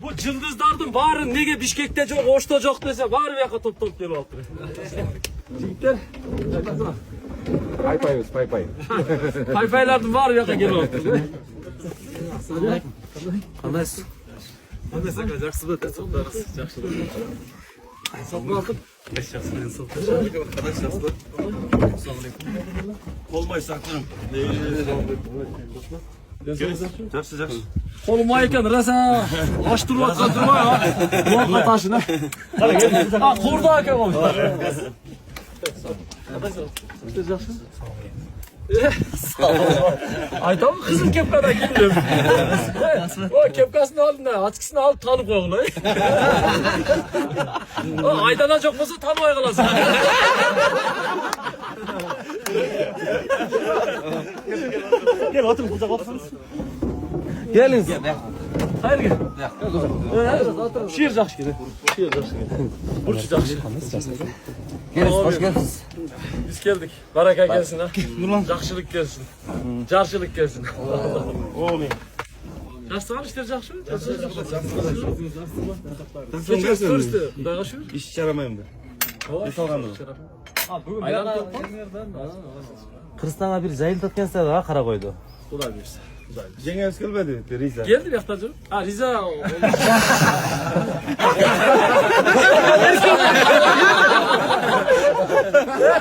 Bu yıldızlardan bari nege Bişkek'te yok, Oş'ta yok dese bari bir yaka top gelip aldı. Jigitler. Pay. Paylardan bari bir yaka gelip aldı. Qandaysiz? Qanday saqlash yaxshimi? So'qlarsiz yaxshi. So'qlardim. Yaxshi, so'qlar. Qanday Olmay saklarım. Yaxshi. Qo'lim ekan, rosa ochtirib turma ha. Muvaqqat tashini. Qara gel. Ha, qo'rda ekan u. Aytam qizil kepkadan keldim. O kepkasini oldim da, ochkisini olib tanib qo'yg'ilay. O aydanajaq bo'lsa tanimay qolasan. Gel otur kucak otursanız. Gelin. Hayır gel. Şiir yaxshi keldi. Şiir yaxshi keldi. Burç yaxshi. Kelasiz, hoş geldiniz. Biz geldik. Baraka gelsin ha. Yaxshilik gelsin. Jarchilik gelsin. Oğlum. Yaxshi ishlar yaxshi. Sen Turist. Xudoga shukr. İş yaramayım da. Ne salgandı? Qirg'izistonga bir jayil tatgansizlar ha, qara qo'ydi. Xudo bersin. Cengiz gelmedi. Riza. Geldi bir hafta canım. Ha Riza.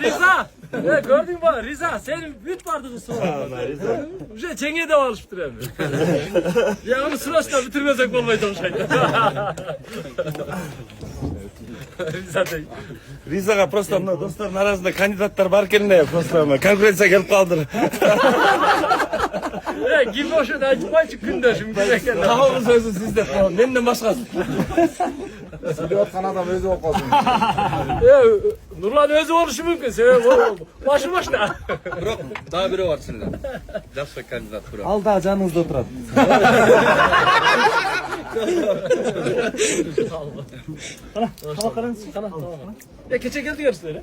Riza. Gördün mü bak Riza senin büyük vardığın sonra. Уже Ceng'e de alışıptır hem. Ya onu sırasına bitirmesek olmayacak şey. Riza değil. Rizaga просто mı dostların arasında kandidatlar varken ne просто mı? Konkurensiya gelip kaldır. Gibi o şeyden açmayı günde şimdi gereken. Tamam sözü sizde. Tamam. Benden başkası. Söyleyotgan adam özü olup kalsın. Nurlan özü oluşu mümkün. Başı başına. Biroq daha biri var sizda. Yaxshi kandidat biroq. Alda janingizda o'tiradi. Keçe geldi yarısıları.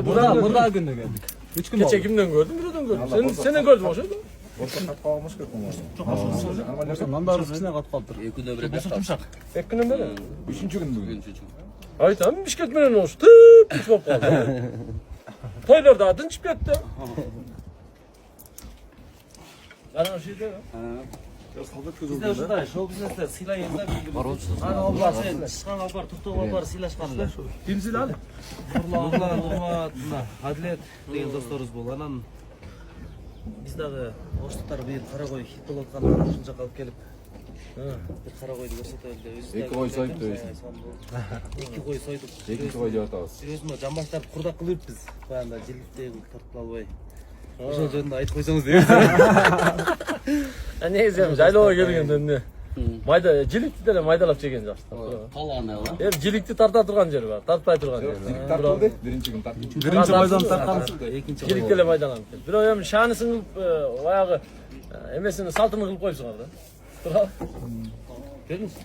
Burada günde geldik. 3 gün oldu. Keçe kimden gördün? Buradan gördüm. Senden gördüm o şeyden. Kalmış ki Ondan kichkina qotib qoldi. Kunda bir bosqa. Ekkinden beri. 3-cü gün bugün. Ay tamam Bişkek menen olsun. Tıp hiç bok kaldı. Toylarda adın çıkıp gitti. Ana şey de. Bizda shunday show biznesda siylayinglar. Ana oblar sen chiqqan oblar, to'xtab oblar siylashganlar. Kimsin lan? Nurmat, Adlet degan do'stlarimiz bo'lgan. Anan bizdagi oshliqlar bu qara qo'y hit bo'layotganlar shuncha qolib kelib. Bir qara qo'yni ko'rsataylik deb. 2 qo'y so'yib deysiz. 2 qo'y so'ydik. 2 qo'y deb atasiz. O'zimiz jambashlar qurdoq qilib biz. Qo'yanda jillikdagi tortib olmay. O'sha joyda aytib qo'ysangiz deymiz. Ne izleyeyim? Jaylova gelgenden ne? Mayda, cilikti de maydalap çeken yaxşı. Qolgani va. Hep cilikti tarta turgan yeri var. Tartpay turgan yeri. Tartıldı. Birinci gün tartıldı. Birinchi maydon tarqalsin, ikkinchi Cilikte maydalanıp. Bir o hem şanısını bayağı emesini saltını kılıp koyup çıkardı. Tural. Gördünüz mü?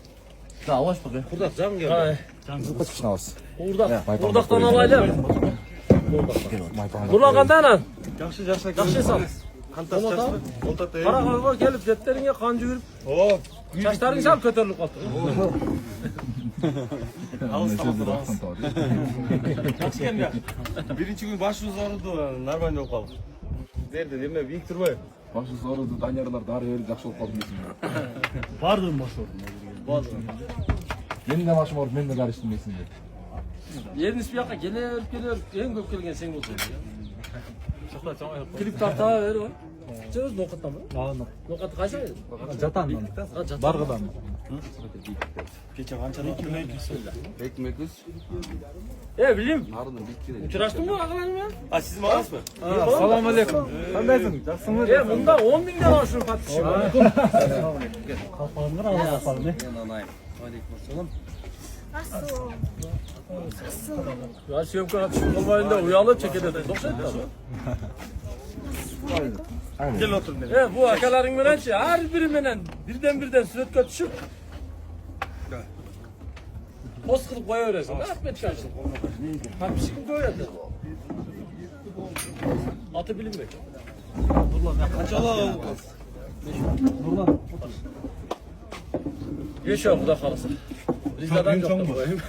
Da avaş bak. Qurdoq jam geldi. Hay. Kaç kişi alsın? Urdaktan alaylar. Durlaganda anan. Yaxshi. Yaxşı sal. Qara qo'yga kelib jetlaringga qon yugurib. Hop. Chachlaring sal ko'tarilib qoldi. Birinci gün başımız ağrıdı. Normal yok kaldı. Nerede? Yerine büyük durmayın. Başı sorudu. Danyarlar darı verip yaxşı olup kaldı desin. Pardon baş oldu. Benim de başım olup ben de karıştım desin diye. Yerin ismi yakka gelir. En köp kelgen sen olsun. Klip tarta ver var. Söz nokattan mı? Nokatı kaçta verdin? Jatandan. Jatan. Bargıdan. Geçen kançanın kimle söyle. Ekmekiz. Bileyim. Narını bitkide. Uçuraştın mı ağalarım ya? Ha siz mi ağız mı? Assalomu alaykum. Qandaysın? Yaxshimi? Bunda 10 bin lira var şunu patlışı. Men anayım. Aleykümselam. Ya siyomka atışık olmayında uyalı çekildi. 90 lira. Gel otur nereye? Bu akaların menençi her biri menen birden süretka düşüp post kılıp koyuyorsun. Ne yapmaya çıkarsın? Ha bir şey koyuyordu. Atı bilinmek. Kaçalı. Nurlan. Yaşa Kuda kalırsa. Rize'den çok da koyayım.